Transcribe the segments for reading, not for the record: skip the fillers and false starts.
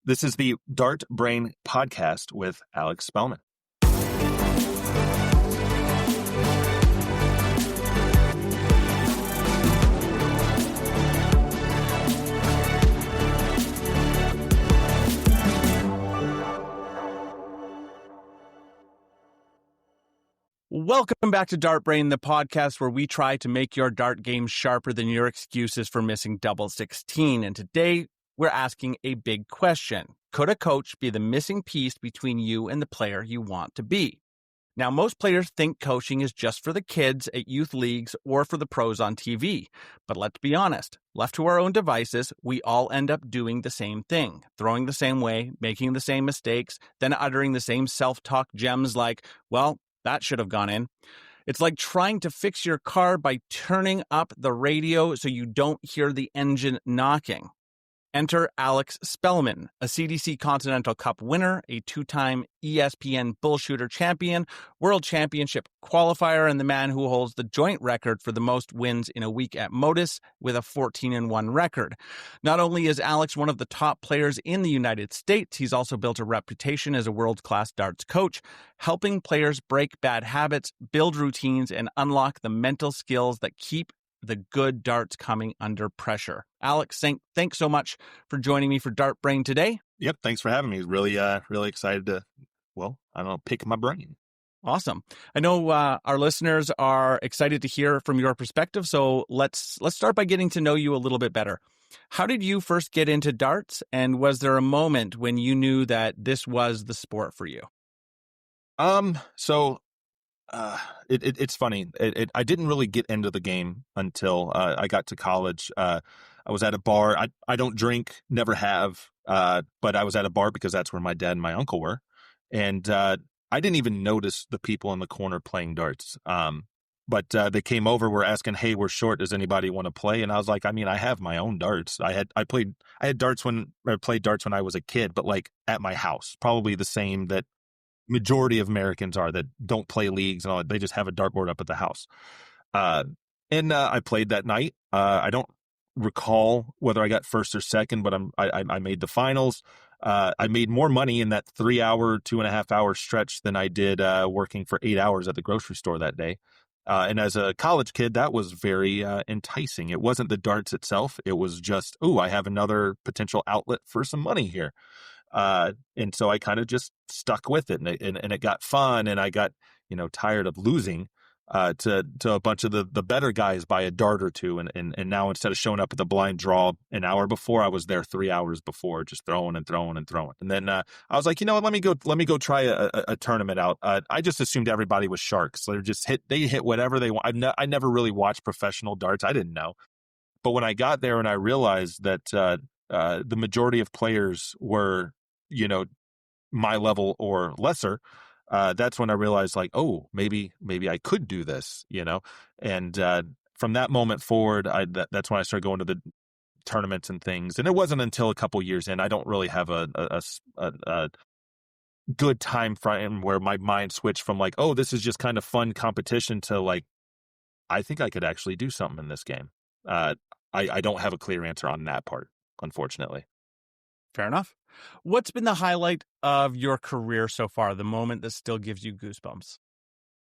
This is the DartBrain podcast with Alex Spellman. Welcome back to DartBrain, the podcast where we try to make your dart game sharper than your excuses for missing double 16. And today, we're asking a big question. Could a coach be the missing piece between you and the player you want to be? Now, most players think coaching is just for the kids at youth leagues or for the pros on TV. But let's be honest, left to our own devices, we all end up doing the same thing, throwing the same way, making the same mistakes, then uttering the same self-talk gems like, well, that should have gone in. It's like trying to fix your car by turning up the radio so you don't hear the engine knocking. Enter Alex Spellman, a CDC Continental Cup winner, a two-time ESPN Bullshooter champion, World Championship qualifier, and the man who holds the joint record for the most wins in a week at Modus with a 14-1 record. Not only is Alex one of the top players in the United States, he's also built a reputation as a world-class darts coach, helping players break bad habits, build routines, and unlock the mental skills that keep the good darts coming under pressure. Alex, thanks so much for joining me for DartBrain today. Yep, thanks for having me. Really excited to, pick my brain. Awesome. I know our listeners are excited to hear from your perspective, so let's start by getting to know you a little bit better. How did you first get into darts, and was there a moment when you knew that this was the sport for you? It's funny. I didn't really get into the game until I got to college. I was at a bar. I don't drink, never have, but I was at a bar because that's where my dad and my uncle were. And I didn't even notice the people in the corner playing darts. But they came over, were asking, "Hey, we're short. Does anybody want to play?" And I was like, I mean, I have my own darts. I played darts when I was a kid, but like at my house, probably the same that majority of Americans are that don't play leagues and all that. They just have a dartboard up at the house. And I played that night. I don't recall whether I got first or second, but I made the finals. I made more money in that 2.5 hour stretch than I did working for 8 hours at the grocery store that day. And as a college kid, that was very enticing. It wasn't the darts itself. It was just, I have another potential outlet for some money here. And so I kind of just stuck with it, and it got fun, and I got, tired of losing, to a bunch of the better guys by a dart or two. And now instead of showing up at the blind draw an hour before, I was there 3 hours before, just throwing and throwing and throwing. And then, I was like, let me go try a tournament out. I just assumed everybody was sharks. So they hit whatever they want. I never really watched professional darts. I didn't know. But when I got there and I realized that, the majority of players were, my level or lesser, that's when I realized like, maybe I could do this, and from that moment forward, that's when I started going to the tournaments and things. And it wasn't until a couple years in, I don't really have a good time frame where my mind switched from like, this is just kind of fun competition to like, I think I could actually do something in this game. I don't have a clear answer on that part, unfortunately. Fair enough. What's been the highlight of your career so far, the moment that still gives you goosebumps?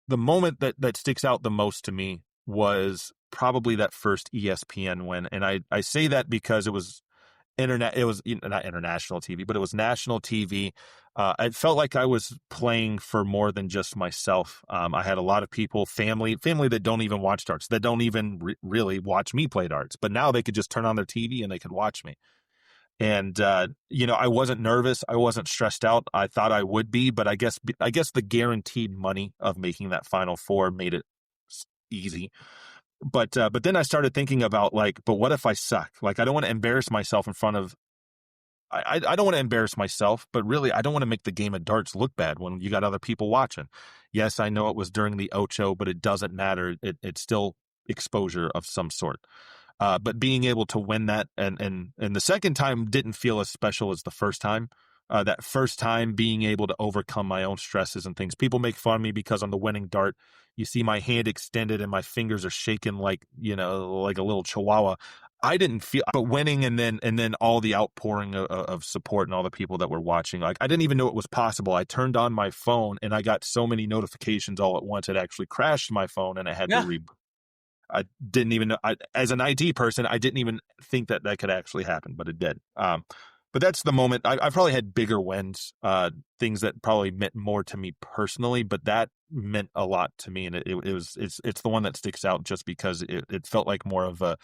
The moment that sticks out the most to me was probably that first ESPN win. And I say that because it was not international TV, but it was national TV. It felt like I was playing for more than just myself. I had a lot of people, family that don't even watch darts, that don't even really watch me play darts. But now they could just turn on their TV and they could watch me. And, I wasn't nervous. I wasn't stressed out. I thought I would be, but I guess the guaranteed money of making that Final Four made it easy. But then I started thinking about but what if I suck? Like, I don't want to embarrass myself in front of, I don't want to embarrass myself, but really I don't want to make the game of darts look bad when you got other people watching. Yes, I know it was during the Ocho, but it doesn't matter. It's still exposure of some sort. But being able to win that and the second time didn't feel as special as the first time. That first time being able to overcome my own stresses and things. People make fun of me because on the winning dart, you see my hand extended and my fingers are shaking like a little chihuahua. I didn't feel, but winning and then all the outpouring of support and all the people that were watching, like I didn't even know it was possible. I turned on my phone and I got so many notifications all at once. It actually crashed my phone and I had to Yeah. reboot. I didn't even know, as an IT person, I didn't even think that that could actually happen, but it did. But that's the moment. I've probably had bigger wins, things that probably meant more to me personally, but that meant a lot to me, and it's the one that sticks out just because it felt like more of a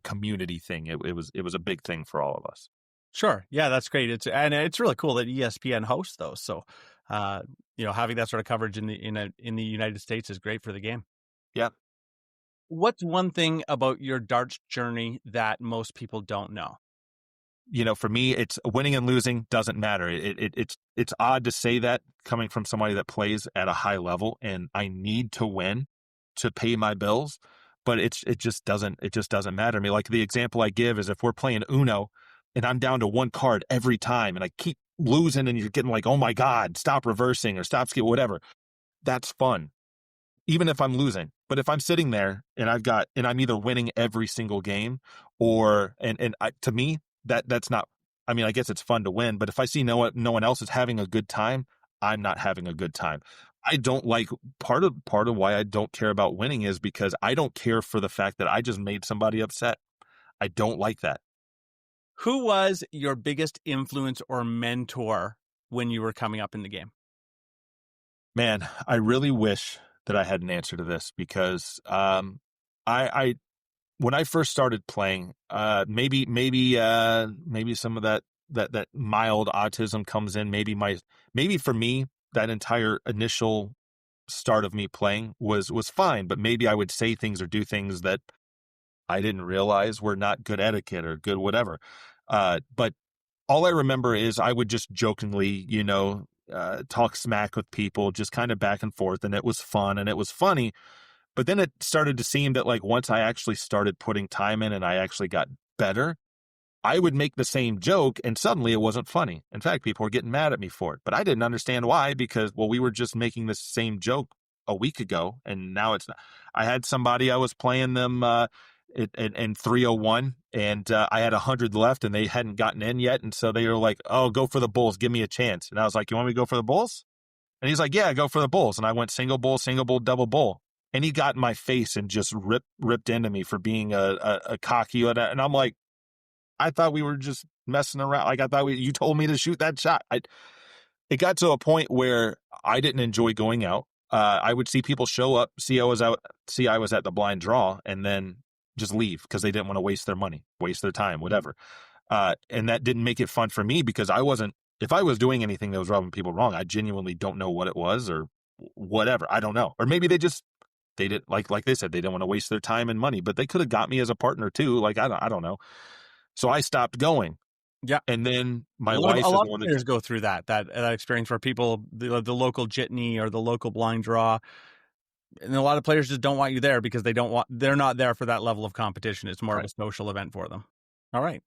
community thing. It was a big thing for all of us. Sure. Yeah, that's great. It's really cool that ESPN hosts those. So, having that sort of coverage in the United States is great for the game. Yeah. What's one thing about your darts journey that most people don't know? For me, it's winning and losing doesn't matter. It's odd to say that coming from somebody that plays at a high level, and I need to win to pay my bills, but it just doesn't matter to me. Like the example I give is if we're playing Uno and I'm down to one card every time and I keep losing and you're getting like, oh my God, stop reversing or stop skip, whatever. That's fun, even if I'm losing. But if I'm sitting there and I'm either winning every single game to me, that's not, I mean, I guess it's fun to win, but if I see no one else is having a good time, I'm not having a good time. I don't like part of why I don't care about winning is because I don't care for the fact that I just made somebody upset. I don't like that. Who was your biggest influence or mentor when you were coming up in the game? Man, I really wish that I had an answer to this because I when I first started playing, maybe some of that mild autism comes in. Maybe for me, that entire initial start of me playing was fine, but maybe I would say things or do things that I didn't realize were not good etiquette or good whatever. But all I remember is I would just jokingly, talk smack with people, just kind of back and forth, and it was fun and it was funny. But then it started to seem that like once I actually started putting time in and I actually got better, I would make the same joke and suddenly it wasn't funny. In fact, people were getting mad at me for it, but I didn't understand why because, well, we were just making the same joke a week ago and now it's not. I had somebody, I was playing them in 301 and I had 100 left and they hadn't gotten in yet. And so they were like, oh, go for the Bulls. Give me a chance. And I was like, you want me to go for the Bulls? And he's like, yeah, go for the Bulls. And I went single bull, double bull. And he got in my face and just ripped into me for being a cocky. And I'm like, I thought we were just messing around. Like, I thought you told me to shoot that shot. It got to a point where I didn't enjoy going out. I would see people show up, see I was at the blind draw, and then just leave because they didn't want to waste their money, waste their time, whatever. And that didn't make it fun for me because if I was doing anything that was rubbing people wrong, I genuinely don't know what it was or whatever. I don't know. Or maybe they didn't, like they said, they didn't want to waste their time and money, but they could have got me as a partner too. Like, I don't know. So I stopped going. Yeah. And then my A wife is lot the of one players go through that experience where people, the local jitney or the local blind draw, and a lot of players just don't want you there because they're not there for that level of competition. It's more of a social event for them. All right.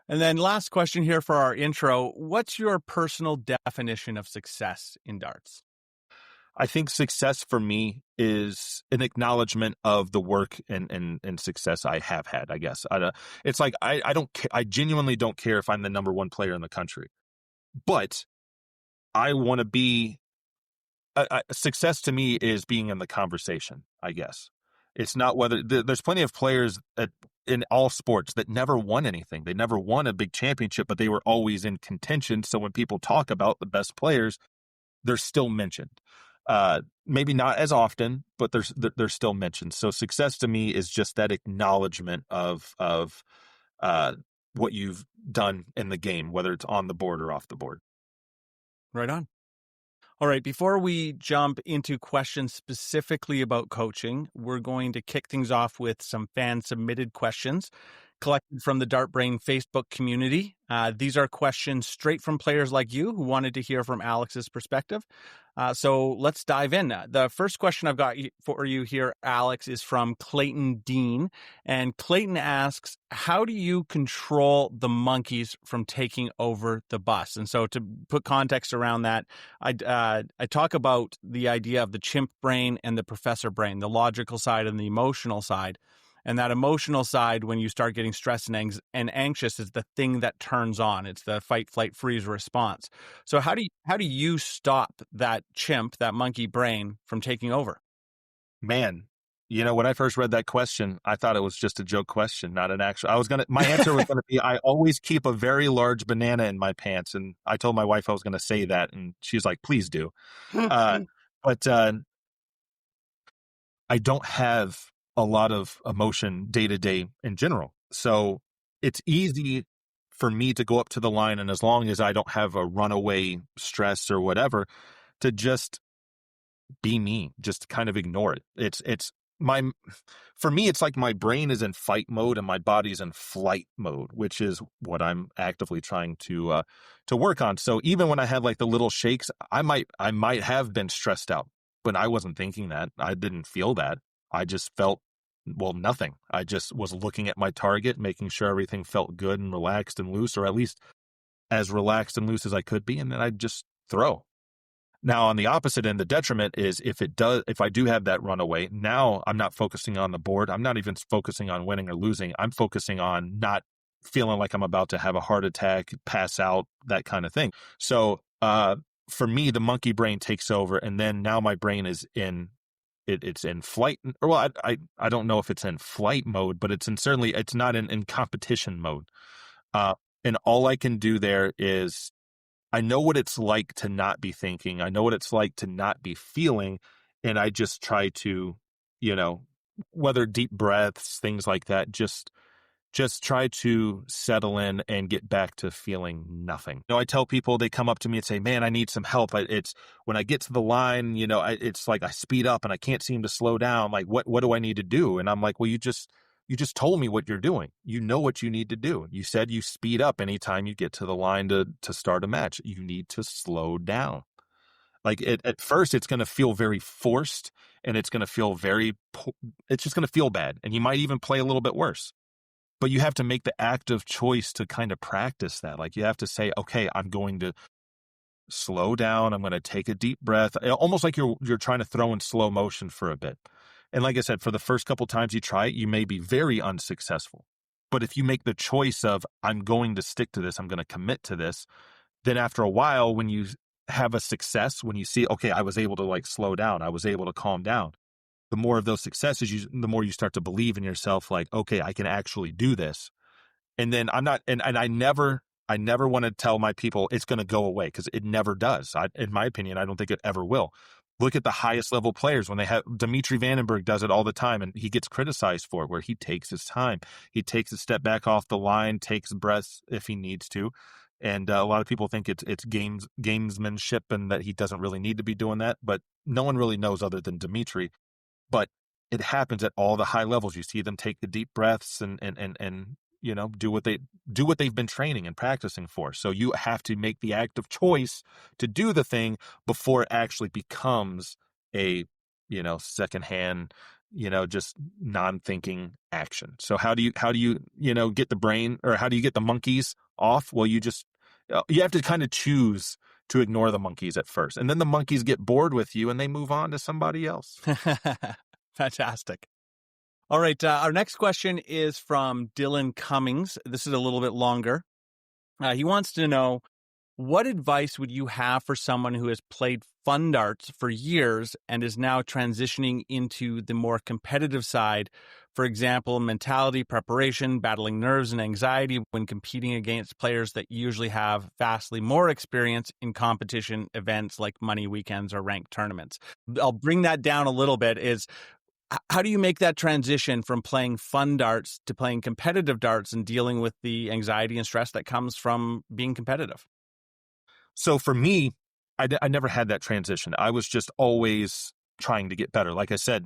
And then last question here for our intro. What's your personal definition of success in darts? I think success for me is an acknowledgement of the work and success I have had, I guess. It's like, I don't I genuinely don't care if I'm the number one player in the country, but I want to be, success to me is being in the conversation, I guess. It's not whether there's plenty of players in all sports that never won anything. They never won a big championship, but they were always in contention. So when people talk about the best players, they're still mentioned. Maybe not as often, but they're still mentioned. So success to me is just that acknowledgement of what you've done in the game, whether it's on the board or off the board. Right on. All right, before we jump into questions specifically about coaching, we're going to kick things off with some fan-submitted questions collected from the DartBrain Facebook community. These are questions straight from players like you who wanted to hear from Alex's perspective. So let's dive in. The first question I've got for you here, Alex, is from Clayton Dean. And Clayton asks, how do you control the monkeys from taking over the bus? And so to put context around that, I talk about the idea of the chimp brain and the professor brain, the logical side and the emotional side. And that emotional side, when you start getting stressed and anxious, is the thing that turns on. It's the fight, flight, freeze response. So how do you stop that chimp, that monkey brain, from taking over? Man, when I first read that question, I thought it was just a joke question, not an actual. My answer was gonna be, I always keep a very large banana in my pants, and I told my wife I was gonna say that, and she's like, please do. Uh, but I don't have a lot of emotion day to day in general, so it's easy for me to go up to the line, and as long as I don't have a runaway stress or whatever, to just be me, just kind of ignore it. It's my For me, it's like my brain is in fight mode and my body's in flight mode, which is what I'm actively trying to work on. So even when I have like the little shakes, I might have been stressed out, but I wasn't thinking that. I didn't feel that. I just felt, well, nothing. I just was looking at my target, making sure everything felt good and relaxed and loose, or at least as relaxed and loose as I could be, and then I'd just throw. Now, on the opposite end, the detriment is if I do have that runaway, now I'm not focusing on the board. I'm not even focusing on winning or losing. I'm focusing on not feeling like I'm about to have a heart attack, pass out, that kind of thing. So, for me, the monkey brain takes over, and then now my brain is it's in flight. Or, well, I don't know if it's in flight mode, but it's not in competition mode. Uh, and all I can do there is, I know what it's like to not be thinking. I know what it's like to not be feeling. And I just try to, you know, whether deep breaths, things like that, just try to settle in and get back to feeling nothing. I tell people, they come up to me and say, man, I need some help. It's when I get to the line, it's like I speed up and I can't seem to slow down. Like, what do I need to do? And I'm like, well, you just told me what you're doing. You know what you need to do. You said you speed up anytime you get to the line to start a match. You need to slow down. Like, at first, it's going to feel very forced, and it's going to feel it's just going to feel bad. And you might even play a little bit worse. But you have to make the active choice to kind of practice that. Like, you have to say, okay, I'm going to slow down. I'm going to take a deep breath, almost like you're trying to throw in slow motion for a bit. And like I said, for the first couple times you try it, you may be very unsuccessful. But if you make the choice of, I'm going to stick to this, I'm going to commit to this, then after a while, when you have a success, when you see, okay, I was able to like slow down, I was able to calm down, the more of those successes, the more you start to believe in yourself, like, okay, I can actually do this. And then I'm not, and I never want to tell my people it's going to go away, because it never does. In my opinion, I don't think it ever will. Look at the highest level players when they have Dimitri Vandenberg does it all the time, and he gets criticized for it, where he takes his time. He takes a step back off the line, takes breaths if he needs to. And a lot of people think it's gamesmanship and that he doesn't really need to be doing that. But no one really knows other than Dimitri. But it happens at all the high levels. You see them take the deep breaths and do what they've been training and practicing for. So you have to make the active choice to do the thing before it actually becomes a secondhand, just non-thinking action. So how do you get the brain, or how do you get the monkeys off? Well, you have to kind of choose to ignore the monkeys at first, and then the monkeys get bored with you and they move on to somebody else. Fantastic. All right. Our next question is from Dylan Cummings. This is a little bit longer. He wants to know, what advice would you have for someone who has played fun darts for years and is now transitioning into the more competitive side? For example, mentality, preparation, battling nerves and anxiety when competing against players that usually have vastly more experience in competition events like money weekends or ranked tournaments. I'll bring that down a little bit. How do you make that transition from playing fun darts to playing competitive darts and dealing with the anxiety and stress that comes from being competitive? So for me, I never had that transition. I was just always trying to get better. Like I said,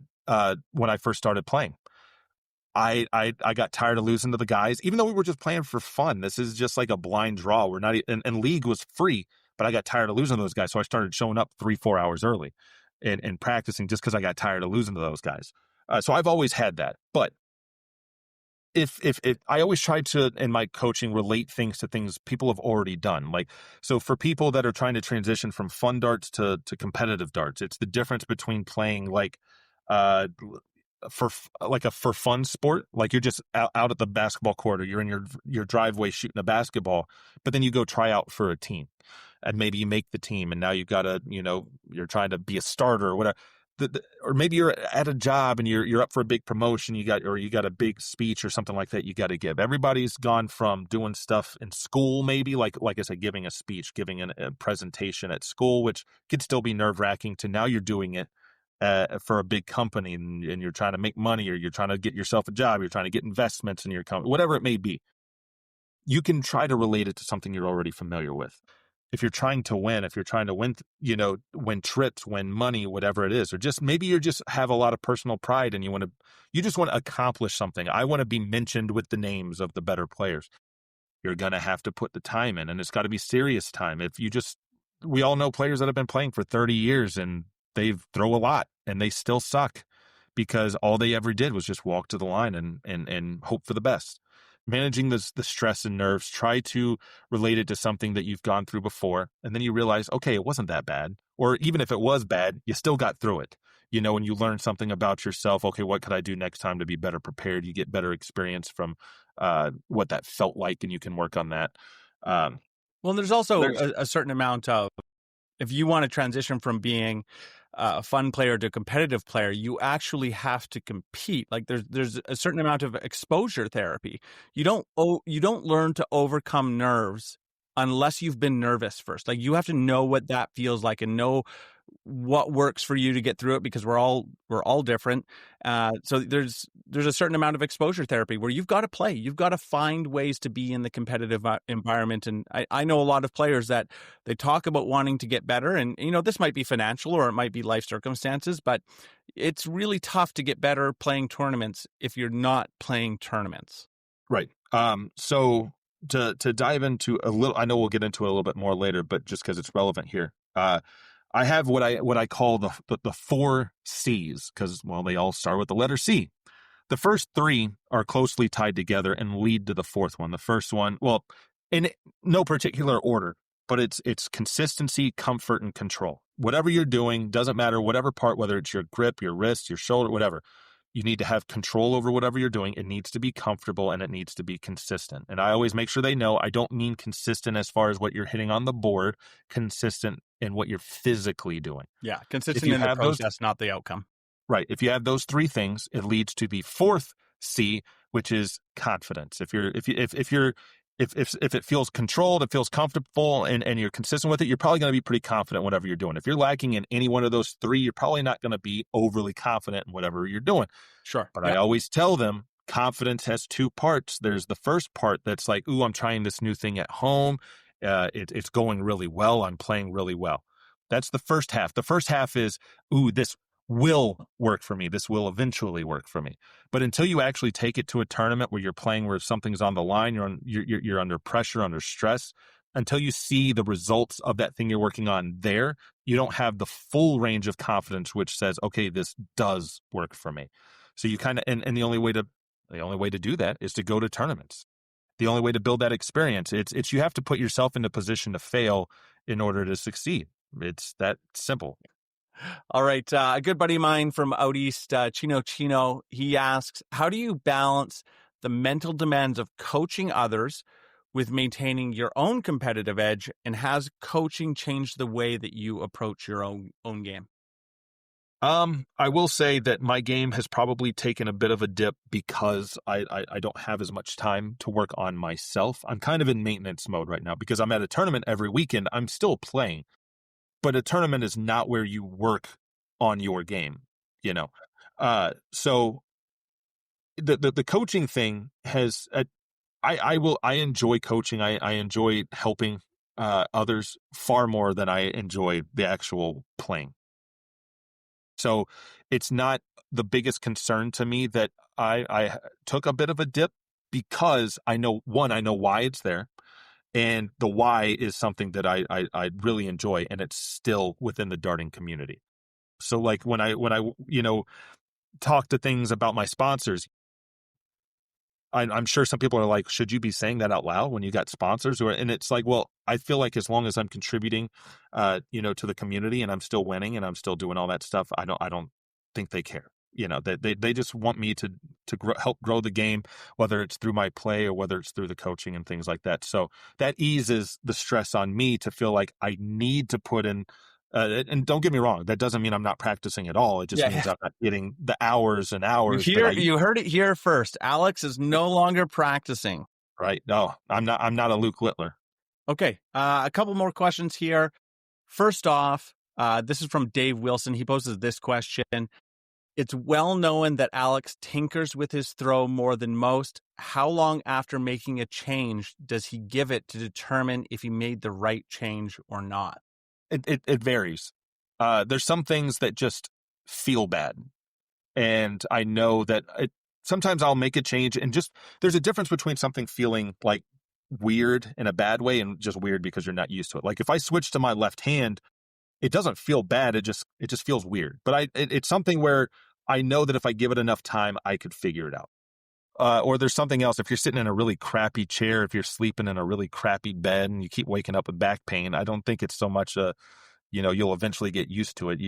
when I first started playing, I got tired of losing to the guys, even though we were just playing for fun. This is just like a blind draw. We're not, and league was free, but I got tired of losing to those guys. So I started showing up 3-4 hours early and practicing, just because I got tired of losing to those guys. So I've always had that. But if I always try to, in my coaching, relate things to things people have already done. Like, so for people that are trying to transition from fun darts to competitive darts, it's the difference between playing like for fun sport, like you're just out at the basketball court, or you're in your driveway shooting a basketball, but then you go try out for a team, and maybe you make the team, and now you've got to, you're trying to be a starter or whatever. Or maybe you're at a job and you're up for a big promotion, you got a big speech or something like that you got to give. Everybody's gone from doing stuff in school, maybe like I said, giving a speech, giving a presentation at school, which could still be nerve-wracking, to now you're doing it for a big company, and you're trying to make money, or you're trying to get yourself a job, you're trying to get investments in your company, whatever it may be. You can try to relate it to something you're already familiar with. If you're trying to win, win trips, win money, whatever it is, or just maybe you just have a lot of personal pride and you just want to accomplish something. I want to be mentioned with the names of the better players. You're going to have to put the time in, and it's got to be serious time. We all know players that have been playing for 30 years and they throw a lot and they still suck because all they ever did was just walk to the line and hope for the best. Managing the stress and nerves, try to relate it to something that you've gone through before, and then you realize, okay, it wasn't that bad. Or even if it was bad, you still got through it, and you learn something about yourself. Okay, what could I do next time to be better prepared? You get better experience from what that felt like, and you can work on that. Well, there's also a certain amount of, if you want to transition from being a fun player to a competitive player, you actually have to compete. Like there's a certain amount of exposure therapy. You don't learn to overcome nerves unless you've been nervous first. Like you have to know what that feels like and know what works for you to get through it, because we're all different. So there's a certain amount of exposure therapy where you've got to play. You've got to find ways to be in the competitive environment. And I know a lot of players that they talk about wanting to get better, and this might be financial or it might be life circumstances, but it's really tough to get better playing tournaments if you're not playing tournaments. Right. So to dive into a little, I know we'll get into it a little bit more later, but just because it's relevant here, I have what I call the 4 C's, because, well, they all start with the letter C. The first 3 are closely tied together and lead to the 4th one. The first one, well, in no particular order, but it's consistency, comfort, and control. Whatever you're doing, doesn't matter, whatever part, whether it's your grip, your wrist, your shoulder, whatever, you need to have control over whatever you're doing. It needs to be comfortable and it needs to be consistent. And I always make sure they know I don't mean consistent as far as what you're hitting on the board, consistent in what you're physically doing. Yeah, consistent in the process, not the outcome. Right. If you have those 3 things, it leads to the 4th C, which is confidence. If it feels controlled, it feels comfortable, and you're consistent with it, you're probably going to be pretty confident in whatever you're doing. If you're lacking in any one of those 3, you're probably not going to be overly confident in whatever you're doing. Sure. But I always tell them confidence has 2 parts. There's the first part that's like, ooh, I'm trying this new thing at home. It's going really well. I'm playing really well. That's the first half. The first half is, ooh, this will work for me. This will eventually work for me. But until you actually take it to a tournament where you're playing, where something's on the line, you're under pressure, under stress, until you see the results of that thing you're working on there, you don't have the full range of confidence, which says, okay, this does work for me. So you kind of, and the only way to do that is to go to tournaments. The only way to build that experience, it's you have to put yourself in a position to fail in order to succeed. It's that simple. All right. A good buddy of mine from out east, Chino, he asks, how do you balance the mental demands of coaching others with maintaining your own competitive edge? And has coaching changed the way that you approach your own game? I will say that my game has probably taken a bit of a dip because I don't have as much time to work on myself. I'm kind of in maintenance mode right now because I'm at a tournament every weekend. I'm still playing. But a tournament is not where you work on your game, So the coaching thing has, I enjoy coaching. I enjoy helping others far more than I enjoy the actual playing. So it's not the biggest concern to me that I took a bit of a dip, because I know why it's there. And the why is something that I really enjoy, and it's still within the darting community. So like when I talk to things about my sponsors, I'm sure some people are like, should you be saying that out loud when you got sponsors? And it's like, well, I feel like as long as I'm contributing, to the community, and I'm still winning and I'm still doing all that stuff, I don't think they care. They just want me to help grow the game, whether it's through my play or whether it's through the coaching and things like that. So that eases the stress on me to feel like I need to put in. And don't get me wrong, that doesn't mean I'm not practicing at all. It just means I'm not getting the hours and hours that I. You heard it here first. Alex is no longer practicing. Right? No, I'm not. I'm not a Luke Littler. Okay, a couple more questions here. First off, this is from Dave Wilson. He poses this question. It's well known that Alex tinkers with his throw more than most. How long after making a change does he give it to determine if he made the right change or not? It varies. There's some things that just feel bad. And I know that sometimes I'll make a change and just, there's a difference between something feeling like weird in a bad way and just weird because you're not used to it. Like if I switch to my left hand, it doesn't feel bad. It just feels weird. But it's something where I know that if I give it enough time, I could figure it out. Or there's something else. If you're sitting in a really crappy chair, if you're sleeping in a really crappy bed and you keep waking up with back pain, I don't think it's so much you'll eventually get used to it.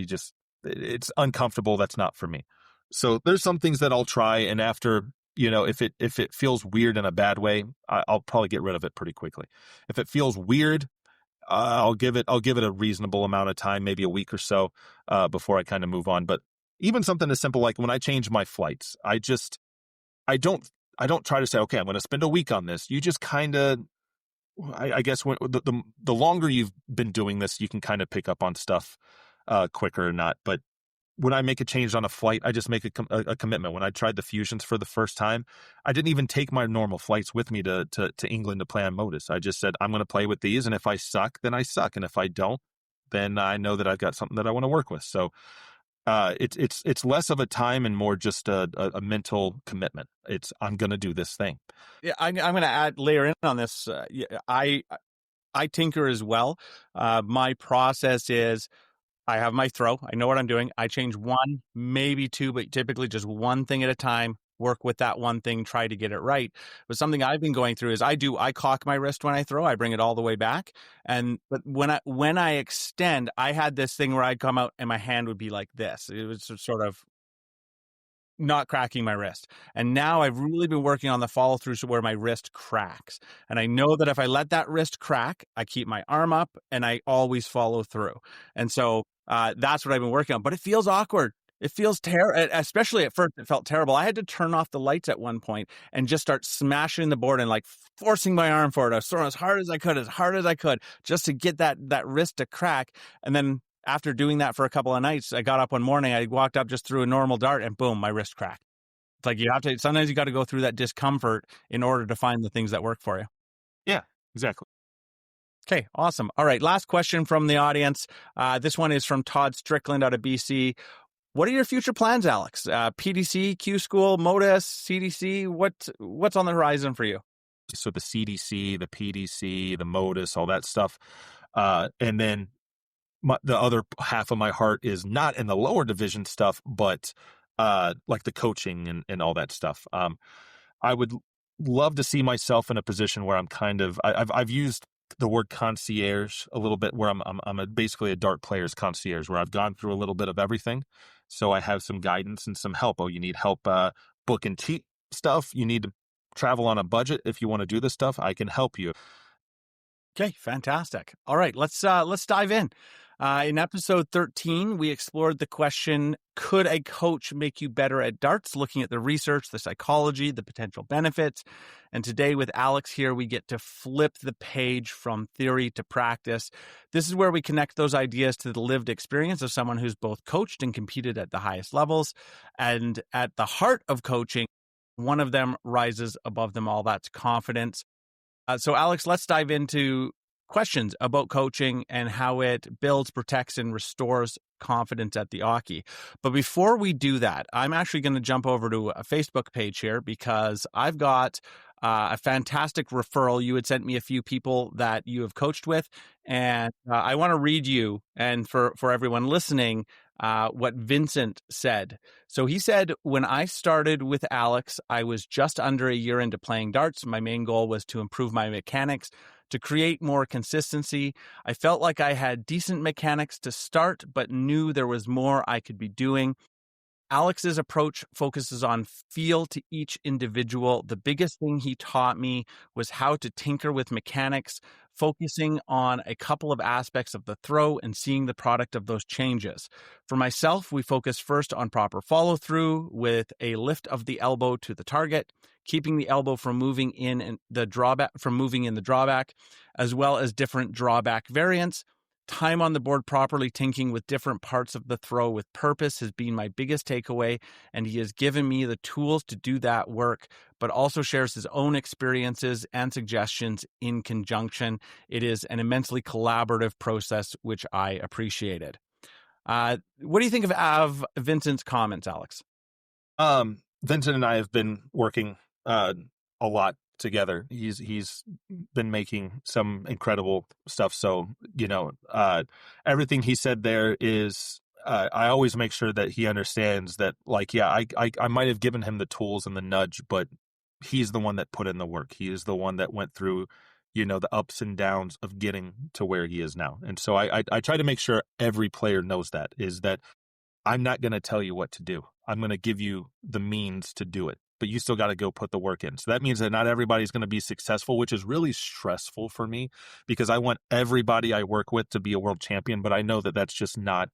It's uncomfortable. That's not for me. So there's some things that I'll try. And after, if it feels weird in a bad way, I'll probably get rid of it pretty quickly. If it feels weird, I'll give it a reasonable amount of time, maybe a week or so, before I kind of move on. But even something as simple like when I change my flights, I don't try to say, okay, I'm going to spend a week on this. You just kind of, I guess when the longer you've been doing this, you can kind of pick up on stuff quicker or not. But when I make a change on a flight, I just make a commitment. When I tried the fusions for the first time, I didn't even take my normal flights with me to England to play on Modus. I just said, I'm going to play with these. And if I suck, then I suck. And if I don't, then I know that I've got something that I want to work with. So it's less of a time and more just a mental commitment. I'm going to do this thing. Yeah, I'm going to layer in on this. I tinker as well. My process is I have my throw. I know what I'm doing. I change one, maybe two, but typically just one thing at a time. Work with that one thing, try to get it right. But something I've been going through is I cock my wrist when I throw. I bring it all the way back. But when I extend, I had this thing where I'd come out and my hand would be like this. It was sort of not cracking my wrist. And now I've really been working on the follow through where my wrist cracks. And I know that if I let that wrist crack, I keep my arm up and I always follow through. And so that's what I've been working on. But it feels awkward. It feels terrible, especially at first. It felt terrible. I had to turn off the lights at one point and just start smashing the board and like forcing my arm forward. I was throwing as hard as I could, just to get that wrist to crack. And then after doing that for a couple of nights, I got up one morning, I walked up just through a normal dart and boom, my wrist cracked. It's like sometimes you got to go through that discomfort in order to find the things that work for you. Yeah, exactly. Okay, awesome. All right, last question from the audience. This one is from Todd Strickland out of BC. What are your future plans, Alex? PDC, Q School, Modus, CDC? What's on the horizon for you? So the CDC, the PDC, the Modus, all that stuff. And then the other half of my heart is not in the lower division stuff, but like the coaching and all that stuff. I would love to see myself in a position where I'm I've used the word concierge a little bit, where I'm basically a dart player's concierge, where I've gone through a little bit of everything. So I have some guidance and some help. Oh, you need help book and cheat stuff. You need to travel on a budget. If you want to do this stuff, I can help you. Okay, fantastic. All right, let's dive in. In episode 13, we explored the question, could a coach make you better at darts? Looking at the research, the psychology, the potential benefits. And today with Alex here, we get to flip the page from theory to practice. This is where we connect those ideas to the lived experience of someone who's both coached and competed at the highest levels. And at the heart of coaching, one of them rises above them all. That's confidence. So Alex, let's dive into questions about coaching and how it builds, protects, and restores confidence at the Oki. But before we do that, I'm actually going to jump over to a Facebook page here because I've got a fantastic referral. You had sent me a few people that you have coached with, and I want to read you, and for everyone listening, what Vincent said. So he said, when I started with Alex, I was just under a year into playing darts. My main goal was to improve my mechanics, to create more consistency. I felt like I had decent mechanics to start, but knew there was more I could be doing. Alex's approach focuses on feel to each individual. The biggest thing he taught me was how to tinker with mechanics, focusing on a couple of aspects of the throw and seeing the product of those changes. For myself, we focus first on proper follow through with a lift of the elbow to the target, keeping the elbow from moving in the drawback, as well as different drawback variants. Time on the board properly tinking with different parts of the throw with purpose has been my biggest takeaway, and he has given me the tools to do that work, but also shares his own experiences and suggestions in conjunction. It is an immensely collaborative process, which I appreciated. What do you think of Vincent's comments, Alex? Vincent and I have been working a lot together. He's been making some incredible stuff. So, everything he said there is, I always make sure that he understands that, like, yeah, I might have given him the tools and the nudge, but he's the one that put in the work. He is the one that went through, the ups and downs of getting to where he is now. And so I try to make sure every player knows that, is that I'm not going to tell you what to do. I'm going to give you the means to do it, but you still got to go put the work in. So that means that not everybody's going to be successful, which is really stressful for me, because I want everybody I work with to be a world champion, but I know that that's just not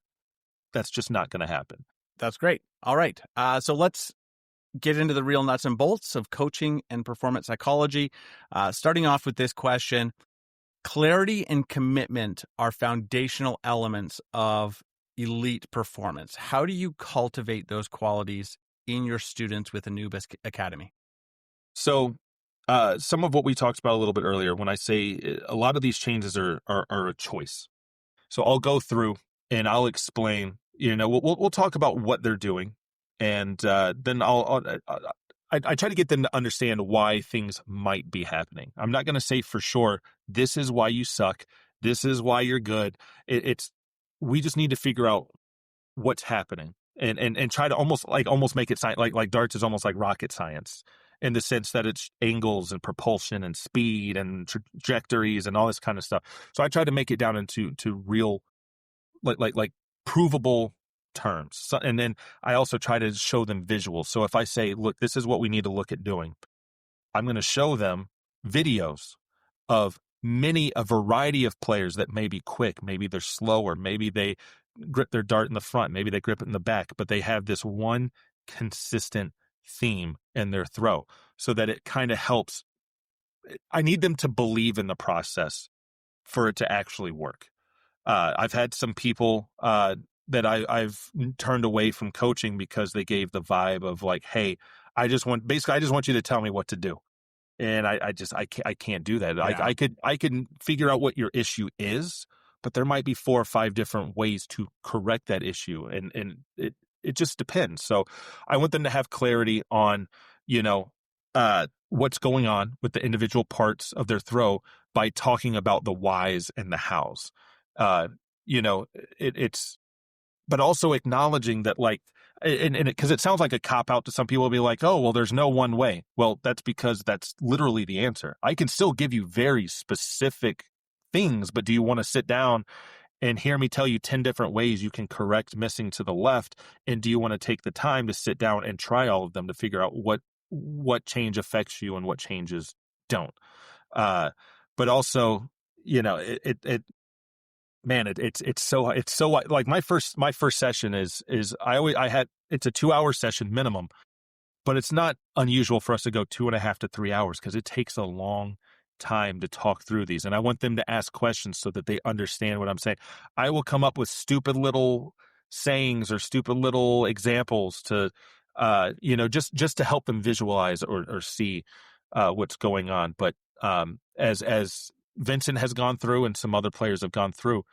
going to happen. That's great. All right. So let's get into the real nuts and bolts of coaching and performance psychology. Starting off with this question: clarity and commitment are foundational elements of elite performance. How do you cultivate those qualities in your students with Anubis Academy? So some of what we talked about a little bit earlier, when I say a lot of these changes are a choice. So I'll go through and I'll explain, we'll talk about what they're doing. And then I try to get them to understand why things might be happening. I'm not going to say for sure, this is why you suck, this is why you're good. We just need to figure out what's happening and try to almost make it like darts is almost like rocket science, in the sense that it's angles and propulsion and speed and trajectories and all this kind of stuff. So I try to make it down into real, like provable terms. So, and then I also try to show them visuals. So if I say, look, this is what we need to look at doing, I'm going to show them videos of a variety of players that may be quick, maybe they're slower, maybe they grip their dart in the front, maybe they grip it in the back, but they have this one consistent theme in their throw, so that it kind of helps. I need them to believe in the process for it to actually work. I've had some people that I've turned away from coaching because they gave the vibe of like, hey, I just want you to tell me what to do. And I can't do that. Yeah. I can figure out what your issue is, but there might be 4 or 5 different ways to correct that issue. And it just depends. So I want them to have clarity on, what's going on with the individual parts of their throw by talking about the whys and the hows. It's, but also acknowledging that, like, because it sounds like a cop out to some people, will be like, oh, well, there's no one way. Well, that's because that's literally the answer. I can still give you very specific things, but do you want to sit down and hear me tell you 10 different ways you can correct missing to the left? And do you want to take the time to sit down and try all of them to figure out what change affects you and what changes don't? But also, man, it's so like my first session is it's a 2-hour session minimum, but it's not unusual for us to go 2.5 to 3 hours, because it takes a long time to talk through these. And I want them to ask questions so that they understand what I'm saying. I will come up with stupid little sayings or stupid little examples to, just to help them visualize or see what's going on. But as Vincent has gone through and some other players have gone through,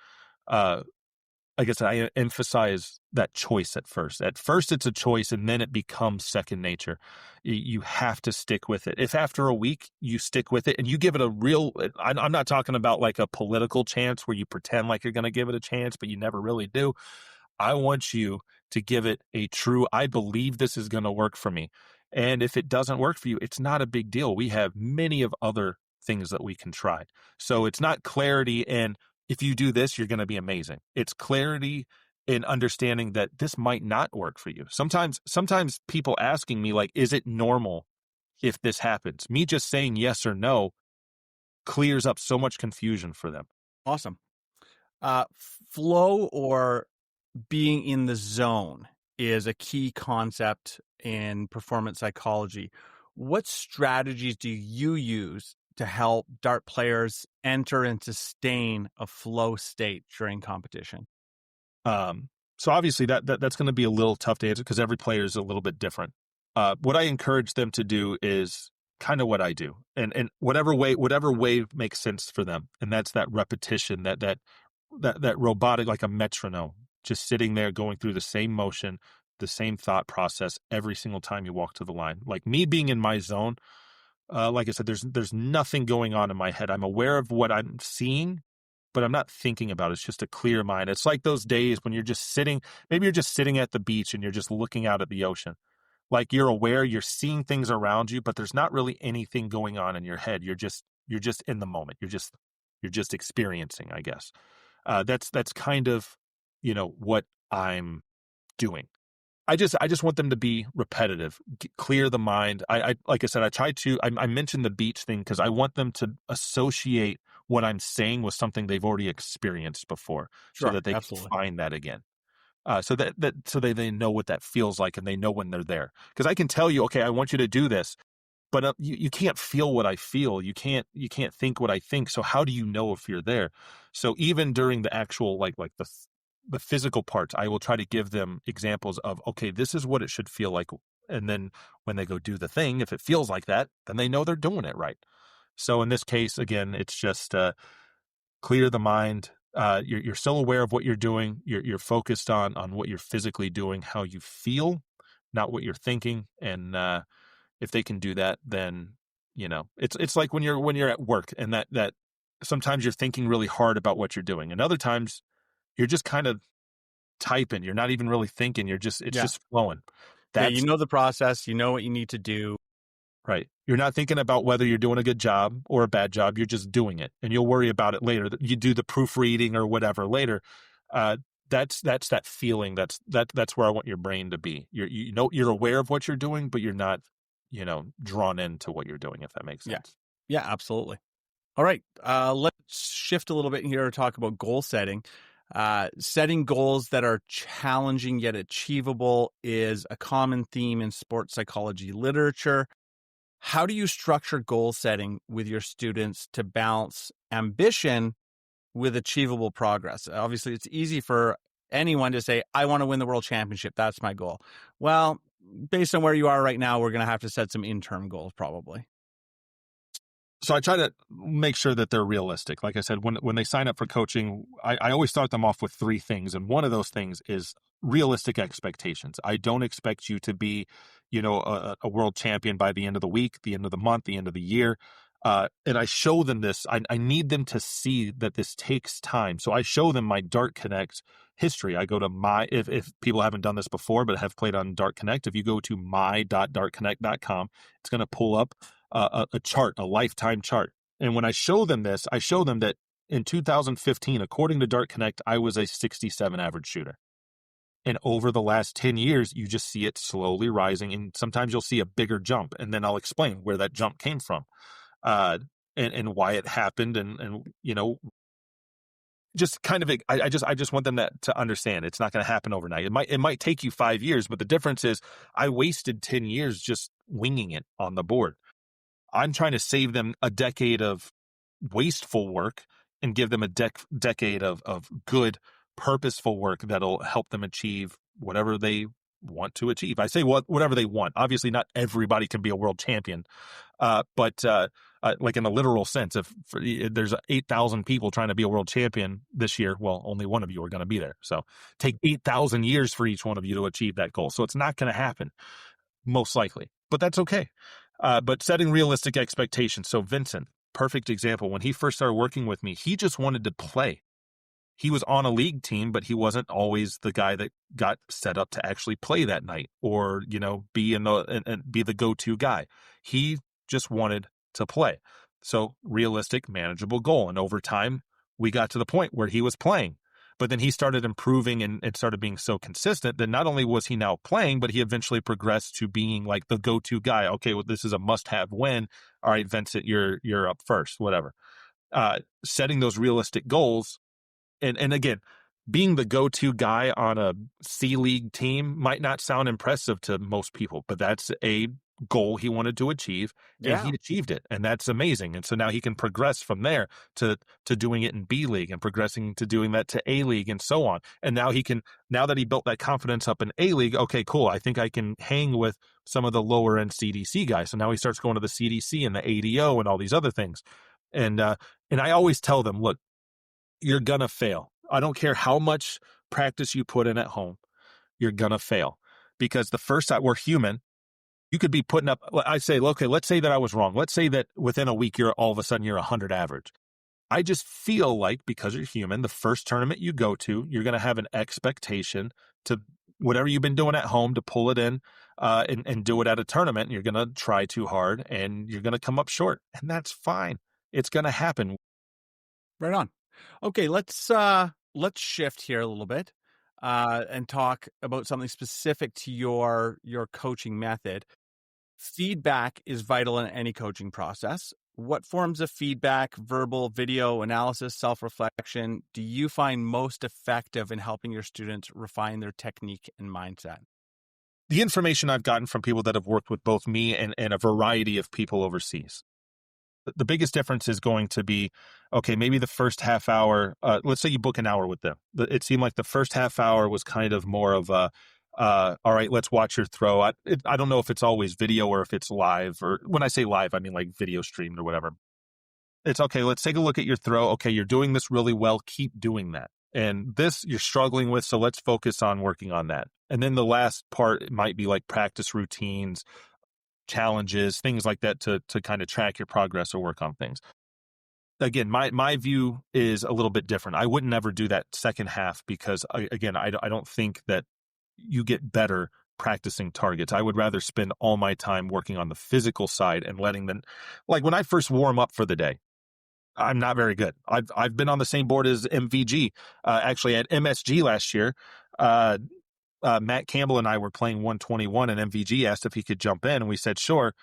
I guess I emphasize that choice at first. At first, it's a choice, and then it becomes second nature. You have to stick with it. If after a week you stick with it and you give it a real, I'm not talking about like a political chance where you pretend like you're going to give it a chance, but you never really do. I want you to give it a true, I believe this is going to work for me. And if it doesn't work for you, it's not a big deal. We have many of other things that we can try. So it's not clarity and if you do this, you're going to be amazing. It's clarity in understanding that this might not work for you. Sometimes people asking me like, is it normal if this happens? Me just saying yes or no clears up so much confusion for them. Awesome. Flow or being in the zone is a key concept in performance psychology. What strategies do you use to help dart players enter and sustain a flow state during competition? So obviously that's going to be a little tough to answer because every player is a little bit different. What I encourage them to do is kind of what I do, and whatever way makes sense for them, and that's that repetition, that robotic, like a metronome, just sitting there going through the same motion, the same thought process every single time you walk to the line. Like me being in my zone, like I said, there's nothing going on in my head. I'm aware of what I'm seeing, but I'm not thinking about it. It's just a clear mind. It's like those days when you're just sitting, maybe you're just sitting at the beach and you're just looking out at the ocean. Like you're aware, you're seeing things around you, but there's not really anything going on in your head. You're just in the moment. You're just experiencing, I guess. That's kind of, what I'm doing. I just want them to be repetitive, clear the mind. I like I said, I mentioned the beach thing because I want them to associate what I'm saying with something they've already experienced before, so Sure, that they absolutely. can find that again. So they know what that feels like and they know when they're there. Because I can tell you, okay, I want you to do this, but you can't feel what I feel. You can't think what I think. So how do you know if you're there? So even during the actual like the physical parts, I will try to give them examples of, okay, this is what it should feel like. And then when they go do the thing, if it feels like that, then they know they're doing it right. So in this case, again, it's just clear the mind. You're still aware of what you're doing. You're focused on what you're physically doing, how you feel, not what you're thinking. And if they can do that, then it's like when you're at work and that sometimes you're thinking really hard about what you're doing, and other times you're just kind of typing. You're not even really thinking. It's Yeah. just flowing. Yeah, you That's know the process, you know what you need to do. right. You're not thinking about whether you're doing a good job or a bad job. You're just doing it, and you'll worry about it later. You do the proofreading or whatever later. Uh, that's that feeling. That's where I want your brain to be. You're aware of what you're doing, but you're not, drawn into what you're doing. If that makes Yeah. sense. Yeah, absolutely. All right. Let's shift a little bit here to talk about goal setting. Setting goals that are challenging yet achievable is a common theme in sports psychology literature. How do you structure goal setting with your students to balance ambition with achievable progress? Obviously, it's easy for anyone to say, I want to win the world championship. That's my goal. Well, based on where you are right now, we're going to have to set some interim goals probably. So I try to make sure that they're realistic. Like I said, when they sign up for coaching, I always start them off with three things. And one of those things is realistic expectations. I don't expect you to be, a world champion by the end of the week, the end of the month, the end of the year. And I show them this. I need them to see that this takes time. So I show them my Dart Connect history. I go to if people haven't done this before, but have played on Dart Connect, if you go to my.dartconnect.com, it's going to pull up a chart, a lifetime chart. And when I show them this, I show them that in 2015, according to Dart Connect, I was a 67 average shooter. And over the last 10 years, you just see it slowly rising. And sometimes you'll see a bigger jump. And then I'll explain where that jump came from, and why it happened. And just kind of, I just want them to understand it's not going to happen overnight. It might take you 5 years, but the difference is I wasted 10 years just winging it on the board. I'm trying to save them a decade of wasteful work and give them a decade of good, purposeful work that'll help them achieve whatever they want to achieve. I say whatever they want. Obviously, not everybody can be a world champion, but like in the literal sense, if there's 8,000 people trying to be a world champion this year, well, only one of you are going to be there. So take 8,000 years for each one of you to achieve that goal. So it's not going to happen, most likely, but that's okay. But setting realistic expectations. So Vincent, perfect example. When he first started working with me, he just wanted to play. He was on a league team, but he wasn't always the guy that got set up to actually play that night or, be be the go-to guy. He just wanted to play. So realistic, manageable goal. And over time, we got to the point where he was playing. But then he started improving, and it started being so consistent that not only was he now playing, but he eventually progressed to being like the go-to guy. Okay, well, this is a must-have win. All right, Vincent, you're up first, whatever. Setting those realistic goals, and again, being the go-to guy on a C League team might not sound impressive to most people, but that's a goal he wanted to achieve, and Yeah. he achieved it, and that's amazing. And so now he can progress from there to doing it in B League, and progressing to doing that to A League, and so on. And now now that he built that confidence up in A League, okay, cool, I think I can hang with some of the lower end CDC guys. So now he starts going to the CDC and the ADO and all these other things. And I always tell them, look, you're gonna fail. I don't care how much practice you put in at home, you're gonna fail, because the first time, we're human. You could be putting up, I say, okay, let's say that I was wrong. Let's say that within a week, all of a sudden you're 100 average. I just feel like, because you're human, the first tournament you go to, you're going to have an expectation to whatever you've been doing at home to pull it in, and do it at a tournament. And you're going to try too hard, and you're going to come up short, and that's fine. It's going to happen. Right on. Okay, let's shift here a little bit and talk about something specific to your coaching method. Feedback is vital in any coaching process. What forms of feedback, verbal, video, analysis, self-reflection, do you find most effective in helping your students refine their technique and mindset? The information I've gotten from people that have worked with both me and a variety of people overseas. The biggest difference is going to be, okay, maybe the first half hour, let's say you book an hour with them. It seemed like the first half hour was kind of more of a, all right, let's watch your throw. I don't know if it's always video or if it's live, or when I say live, I mean like video streamed or whatever. It's okay, let's take a look at your throw. Okay, you're doing this really well. Keep doing that. And this you're struggling with, so let's focus on working on that. And then the last part might be like practice routines, challenges, things like that to kind of track your progress or work on things. Again, my view is a little bit different. I wouldn't ever do that second half because, again, I don't think that you get better practicing targets. I would rather spend all my time working on the physical side and letting them, like when I first warm up for the day, I'm not very good. I've been on the same board as MVG. Actually, at MSG last year, Matt Campbell and I were playing 121, and MVG asked if he could jump in, and we said sure.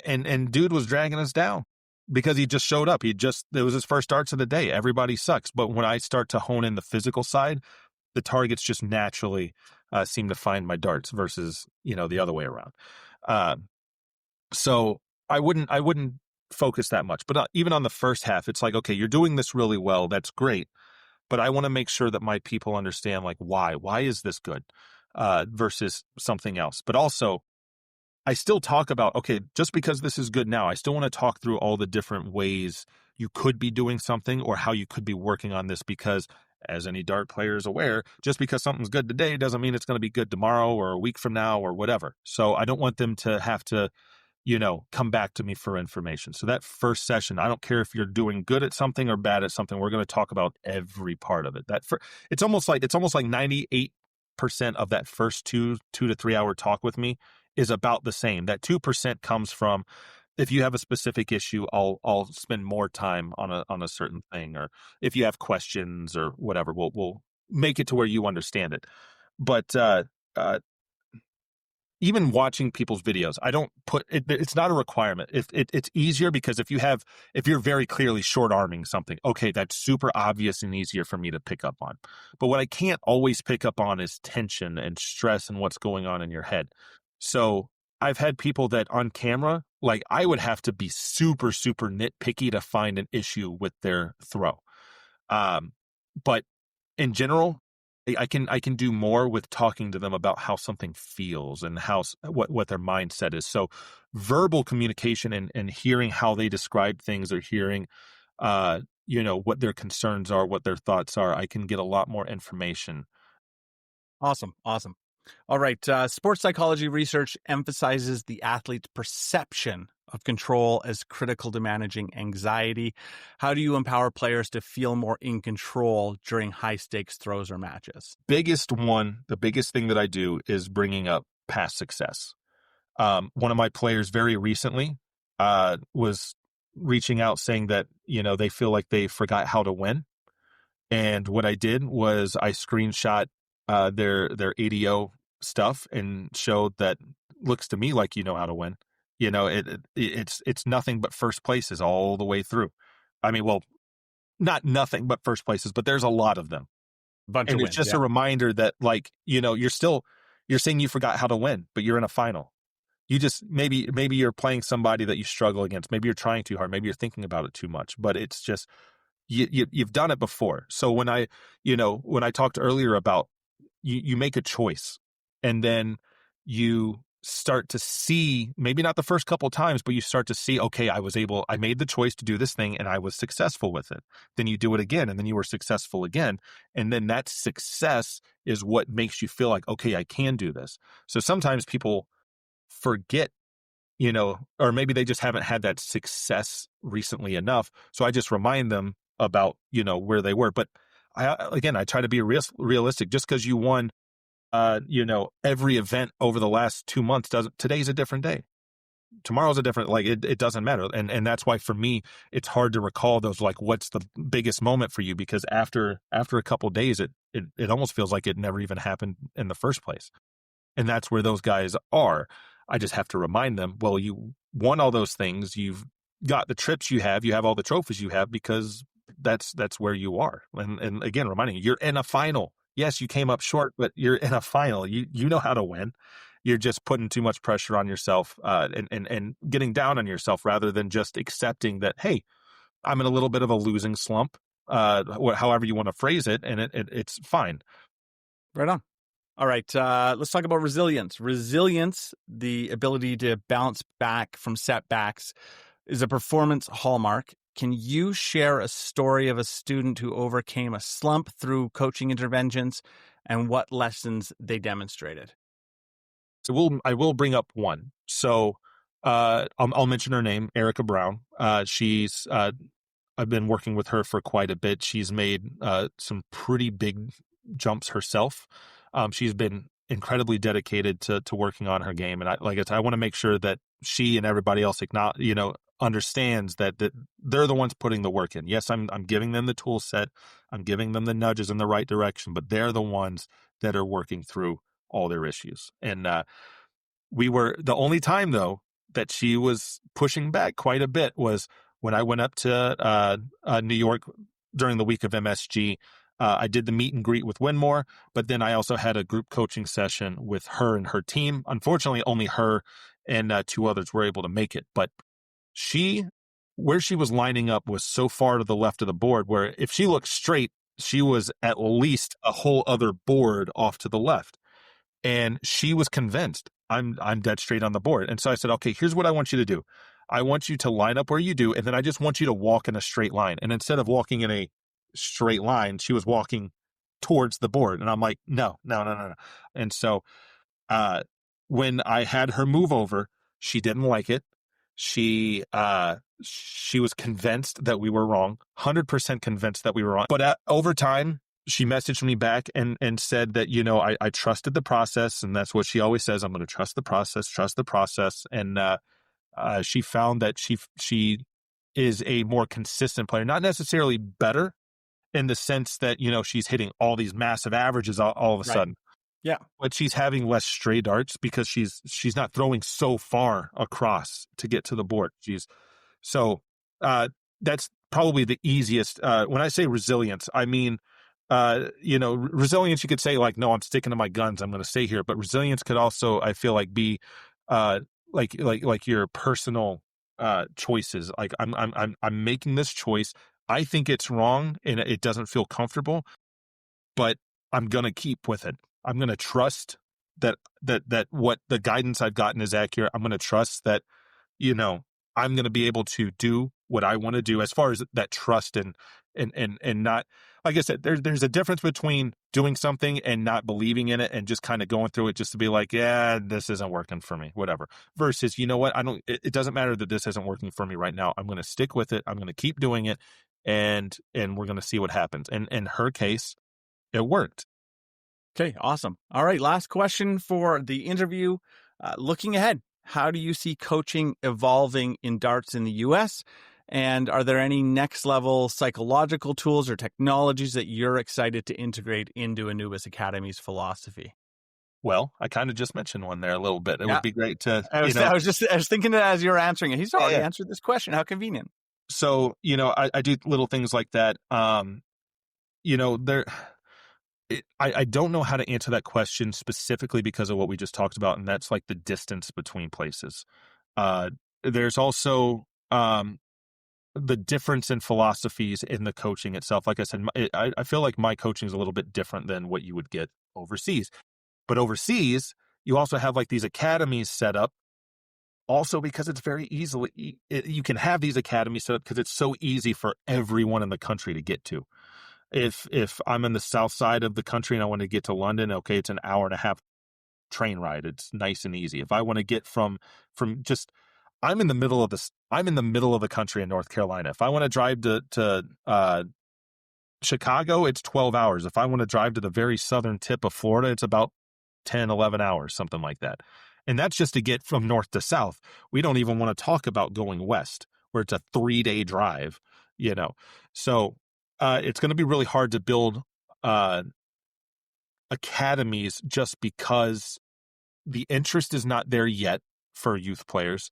And dude was dragging us down because he just showed up. It was his first starts of the day. Everybody sucks. But when I start to hone in the physical side, the targets just naturally seem to find my darts versus the other way around. So I wouldn't focus that much. But even on the first half, it's like, okay, you're doing this really well. That's great. But I want to make sure that my people understand, like, why is this good versus something else. But also, I still talk about, okay, just because this is good now, I still want to talk through all the different ways you could be doing something or how you could be working on this, because as any dart player is aware, just because something's good today doesn't mean it's going to be good tomorrow or a week from now or whatever. So I don't want them to have to come back to me for information. So that first session, I don't care if you're doing good at something or bad at something, we're going to talk about every part of it. It's almost like 98% of that first 2 to 3 hour talk with me is about the same. That 2% comes from, if you have a specific issue, I'll spend more time on a certain thing, or if you have questions or whatever, we'll make it to where you understand it. But even watching people's videos, I don't put it, it's not a requirement. It's easier because if you're very clearly short arming something, okay, that's super obvious and easier for me to pick up on. But what I can't always pick up on is tension and stress and what's going on in your head. So I've had people that on camera, like I would have to be super, super nitpicky to find an issue with their throw. But in general, I can do more with talking to them about how something feels and what their mindset is. So verbal communication and hearing how they describe things, or hearing, what their concerns are, what their thoughts are, I can get a lot more information. Awesome. All right. Sports psychology research emphasizes the athlete's perception of control as critical to managing anxiety. How do you empower players to feel more in control during high-stakes throws or matches? The biggest thing that I do is bringing up past success. One of my players very recently was reaching out saying that, they feel like they forgot how to win. And what I did was I screenshot their ADO stuff and showed that looks to me like you know how to win. It's nothing but first places all the way through. I mean, well, not nothing but first places, but there's a lot of them. Bunch of And it's wins. just Yeah. a reminder that, like, you're saying you forgot how to win, but you're in a final. You just maybe you're playing somebody that you struggle against. Maybe you're trying too hard. Maybe you're thinking about it too much. But it's just you've done it before. So when I talked earlier about you make a choice, and then you start to see, maybe not the first couple times, but you start to see, okay, I made the choice to do this thing and I was successful with it. Then you do it again and then you were successful again. And then that success is what makes you feel like, okay, I can do this. So sometimes people forget, or maybe they just haven't had that success recently enough. So I just remind them about, where they were. But I try to be realistic. Just because you won, every event over the last 2 months today's a different day. Tomorrow's a different, like, it doesn't matter. And that's why for me, it's hard to recall those, like, what's the biggest moment for you? Because after a couple of days, it almost feels like it never even happened in the first place. And that's where those guys are. I just have to remind them, well, you won all those things. You've got the trips you have all the trophies you have because that's where you are. And again, reminding you, you're in a final. Yes, you came up short, but you're in a final. You know how to win. You're just putting too much pressure on yourself, and getting down on yourself rather than just accepting that, hey, I'm in a little bit of a losing slump, however you want to phrase it, and it's fine. Right on. All right, let's talk about resilience. Resilience, the ability to bounce back from setbacks, is a performance hallmark. Can you share a story of a student who overcame a slump through coaching interventions and what lessons they demonstrated? So I will bring up one. So I'll mention her name, Erica Brown. She's I've been working with her for quite a bit. She's made some pretty big jumps herself. She's been incredibly dedicated to working on her game, and I want to make sure that she and everybody else understands that they're the ones putting the work in. Yes, I'm giving them the tool set, I'm giving them the nudges in the right direction, but they're the ones that are working through all their issues. And we were the only time though that she was pushing back quite a bit was when I went up to New York during the week of MSG. I did the meet and greet with Winmore, but then I also had a group coaching session with her and her team. Unfortunately, only her and two others were able to make it. But where she was lining up was so far to the left of the board where if she looked straight, she was at least a whole other board off to the left. And she was convinced I'm dead straight on the board. And so I said, okay, here's what I want you to do. I want you to line up where you do, and then I just want you to walk in a straight line. And instead of walking in a straight line, she was walking towards the board. And I'm like, no. And so when I had her move over, she didn't like it. She was convinced that we were wrong, 100% convinced that we were wrong. But over time, she messaged me back and said that, I trusted the process. And that's what she always says. I'm going to trust the process. And she found that she is a more consistent player, not necessarily better in the sense that, she's hitting all these massive averages all of a sudden. Yeah. But she's having less stray darts because she's not throwing so far across to get to the board. That's probably the easiest. When I say resilience, I mean, resilience, you could say like, no, I'm sticking to my guns. I'm going to stay here. But resilience could also, I feel like, be like your personal choices. Like I'm making this choice. I think it's wrong and it doesn't feel comfortable, but I'm going to keep with it. I'm going to trust that what the guidance I've gotten is accurate. I'm going to trust that, I'm going to be able to do what I want to do as far as that trust and not, like I said, there's a difference between doing something and not believing in it and just kind of going through it just to be like, yeah, this isn't working for me, whatever. Versus, you know what? It doesn't matter that this isn't working for me right now. I'm going to stick with it. I'm going to keep doing it. And we're going to see what happens. And in her case, it worked. Okay, awesome. All right, last question for the interview. Looking ahead, how do you see coaching evolving in darts in the U.S.? And are there any next level psychological tools or technologies that you're excited to integrate into Anubis Academy's philosophy? Well, I kind of just mentioned one there a little bit. It Yeah. would be great to, I was thinking that as you were answering it. He's already yeah. answered this question. How convenient. So, I do little things like that. There, I don't know how to answer that question specifically because of what we just talked about, and that's like the distance between places. There's also the difference in philosophies in the coaching itself. Like I said, I feel like my coaching is a little bit different than what you would get overseas. But overseas, you also have like these academies set up. Also, because it's very easily, you can have these academies set up because it's so easy for everyone in the country to get to. If I'm in the south side of the country and I want to get to London, okay, it's an hour and a half train ride. It's nice and easy. If I want to get from just, I'm in the middle of the country in North Carolina. If I want to drive to Chicago, it's 12 hours. If I want to drive to the very southern tip of Florida, it's about 10, 11 hours, something like that. And that's just to get from north to south. We don't even want to talk about going west, where it's a 3-day drive, So it's going to be really hard to build academies just because the interest is not there yet for youth players.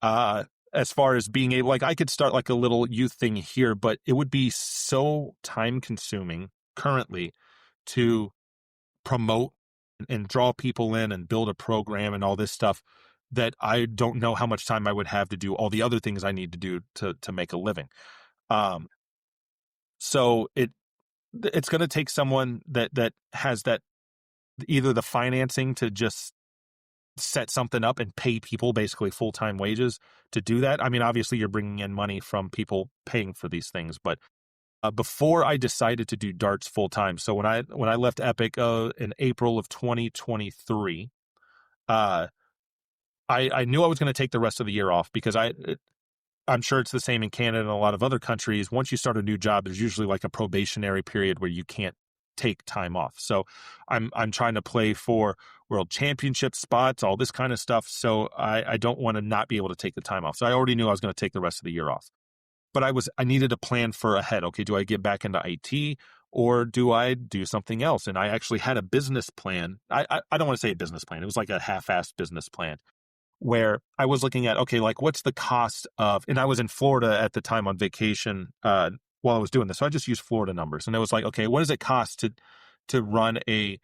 As far as being able, like I could start like a little youth thing here, but it would be so time consuming currently to promote and draw people in and build a program and all this stuff that I don't know how much time I would have to do all the other things I need to do to make a living. So it's going to take someone that has that, either the financing to just set something up and pay people basically full-time wages to do that. I mean, obviously you're bringing in money from people paying for these things, but before I decided to do darts full-time, so when I left Epic in April of 2023, I knew I was going to take the rest of the year off because I'm sure it's the same in Canada and a lot of other countries. Once you start a new job, there's usually like a probationary period where you can't take time off. So I'm trying to play for world championship spots, all this kind of stuff. So I don't want to not be able to take the time off. So I already knew I was going to take the rest of the year off. But I needed a plan for ahead. Okay, do I get back into IT or do I do something else? And I actually had a business plan. I don't want to say a business plan. It was like a half-assed business plan where I was looking at, okay, like what's the cost of, and I was in Florida at the time on vacation while I was doing this. So I just used Florida numbers. And it was like, okay, what does it cost to run a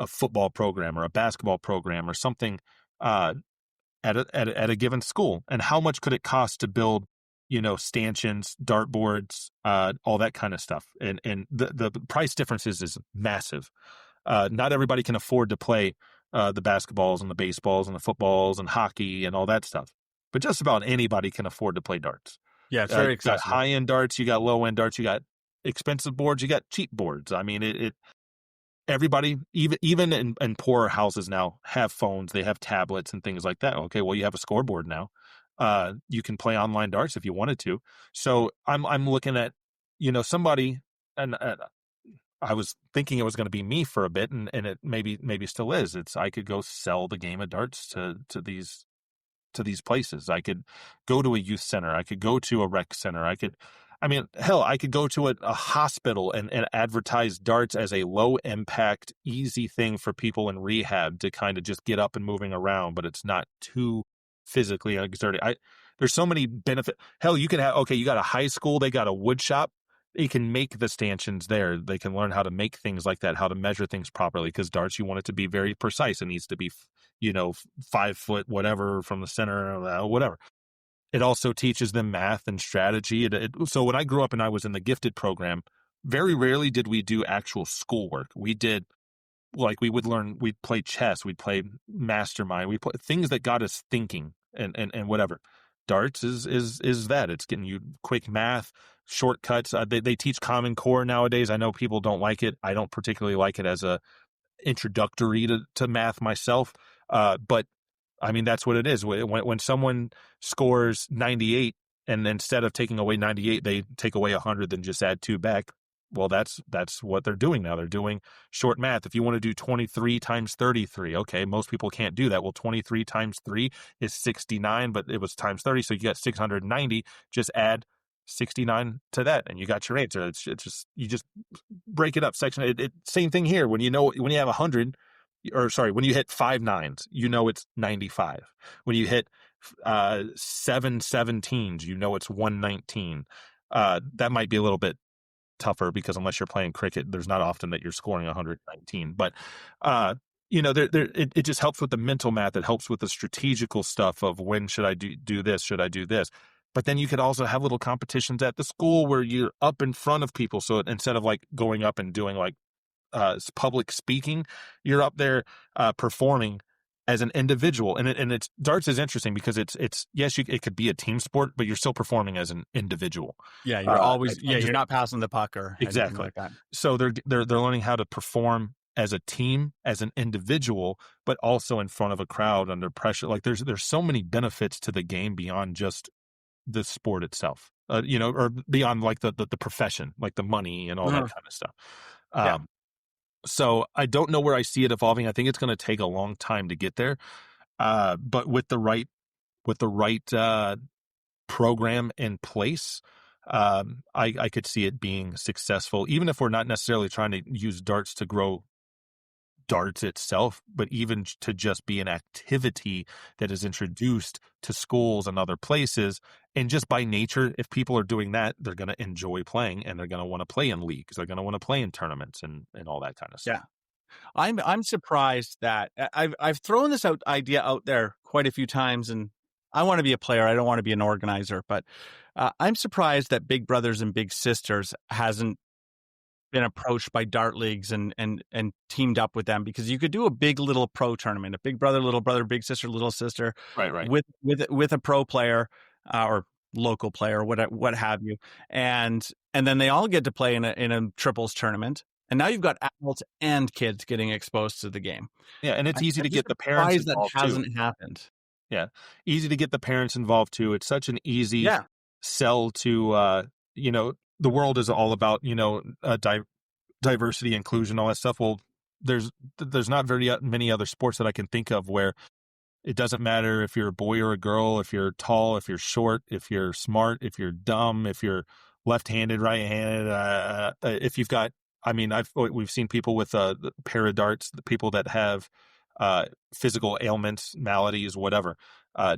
football program or a basketball program or something at a given school? And how much could it cost to build, stanchions, dartboards, all that kind of stuff? And the price differences is massive. Not everybody can afford to play the basketballs and the baseballs and the footballs and hockey and all that stuff. But just about anybody can afford to play darts. Yeah, it's very You got accessible. high-end darts, you got low-end darts, you got expensive boards, you got cheap boards. I mean, everybody, even in poorer houses now, have phones, they have tablets and things like that. Okay, well, you have a scoreboard now. You can play online darts if you wanted to. So I'm looking at, somebody, and I was thinking it was going to be me for a bit, and it maybe still is. I could go sell the game of darts to these places. I could go to a youth center. I could go to a rec center. I could go to a hospital and advertise darts as a low impact, easy thing for people in rehab to kind of just get up and moving around, but it's not too physically exerting. There's so many benefits. Hell, you got a high school, they got a wood shop. They can make the stanchions there. They can learn how to make things like that, how to measure things properly, because darts, you want it to be very precise. It needs to be, 5 foot, whatever, from the center, whatever. It also teaches them math and strategy. So when I grew up and I was in the gifted program, very rarely did we do actual schoolwork. We did, like, we'd play chess, we'd play mastermind, we play things that got us thinking and whatever. Darts is that. It's getting you quick math, shortcuts. They teach Common Core nowadays. I know people don't like it. I don't particularly like it as a introductory to math myself. But I mean, that's what it is. When someone scores 98 and instead of taking away 98, they take away 100 and just add 2 back. Well, that's what they're doing now. They're doing short math. If you want to do 23 times 33, okay, most people can't do that. Well, 23 times 3 is 69, but it was times 30, so you got 690. Just add 69 to that, and you got your answer. It's just, you just break it up. Same thing here. When you have 100, or sorry, when you hit 5 nines, it's 95. When you hit 7 17s, it's 119. That might be a little bit tougher because unless you're playing cricket, there's not often that you're scoring 119. But it just helps with the mental math. It helps with the strategical stuff of when should I do this? Should I do this? But then you could also have little competitions at the school where you're up in front of people. So instead of like going up and doing like public speaking, you're up there performing as an individual. And it's darts is interesting because it's yes, it could be a team sport, but you're still performing as an individual. Yeah, you're always you're not passing the puck or exactly like that. So they're learning how to perform as a team, as an individual, but also in front of a crowd under pressure. Like there's so many benefits to the game beyond just the sport itself, or beyond like the profession, like the money and all that kind of stuff. So I don't know where I see it evolving. I think it's going to take a long time to get there. But with the right program in place, I could see it being successful, even if we're not necessarily trying to use darts to grow darts itself, but even to just be an activity that is introduced to schools and other places. And just by nature, if people are doing that, they're going to enjoy playing and they're going to want to play in leagues. They're going to want to play in tournaments and all that kind of stuff. Yeah. I'm surprised that I've thrown this idea out there quite a few times, and I want to be a player. I don't want to be an organizer, but I'm surprised that Big Brothers and Big Sisters hasn't been approached by dart leagues and teamed up with them, because you could do a big little pro tournament, a big brother, little brother, big sister, little sister, right, with a pro player or local player, what have you, and then they all get to play in a triples tournament, and now you've got adults and kids getting exposed to the game. Yeah, and it's easy to get the parents involved that hasn't happened. Yeah, easy to get the parents involved too. It's such an easy sell to the world is all about, diversity, inclusion, all that stuff. Well, there's not very many other sports that I can think of where it doesn't matter if you're a boy or a girl, if you're tall, if you're short, if you're smart, if you're dumb, if you're left-handed, right-handed, if you've got, we've seen people with paradarts, the people that have physical ailments, maladies, whatever. I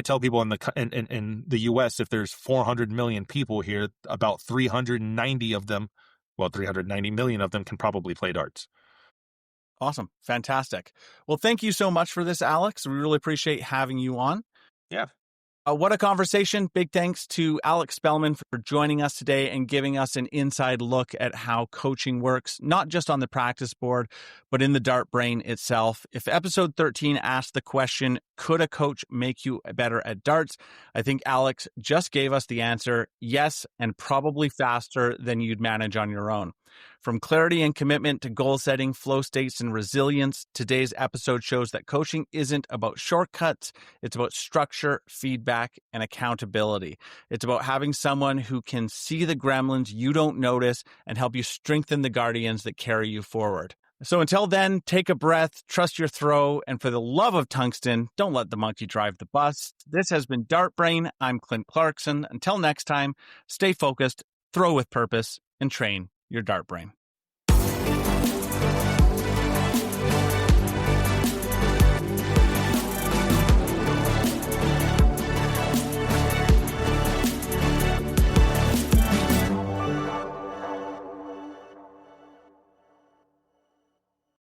tell people in the U.S., if there's 400 million people here, about 390 million of them can probably play darts. Awesome. Fantastic. Well, thank you so much for this, Alex. We really appreciate having you on. Yeah. What a conversation. Big thanks to Alex Spellman for joining us today and giving us an inside look at how coaching works, not just on the practice board, but in the DartBrain itself. If episode 13 asked the question, could a coach make you better at darts? I think Alex just gave us the answer, yes, and probably faster than you'd manage on your own. From clarity and commitment to goal setting, flow states, and resilience, today's episode shows that coaching isn't about shortcuts. It's about structure, feedback, and accountability. It's about having someone who can see the gremlins you don't notice and help you strengthen the guardians that carry you forward. So until then, take a breath, trust your throw, and for the love of tungsten, don't let the monkey drive the bus. This has been DartBrain. I'm Clint Clarkson. Until next time, stay focused, throw with purpose, and train your DartBrain.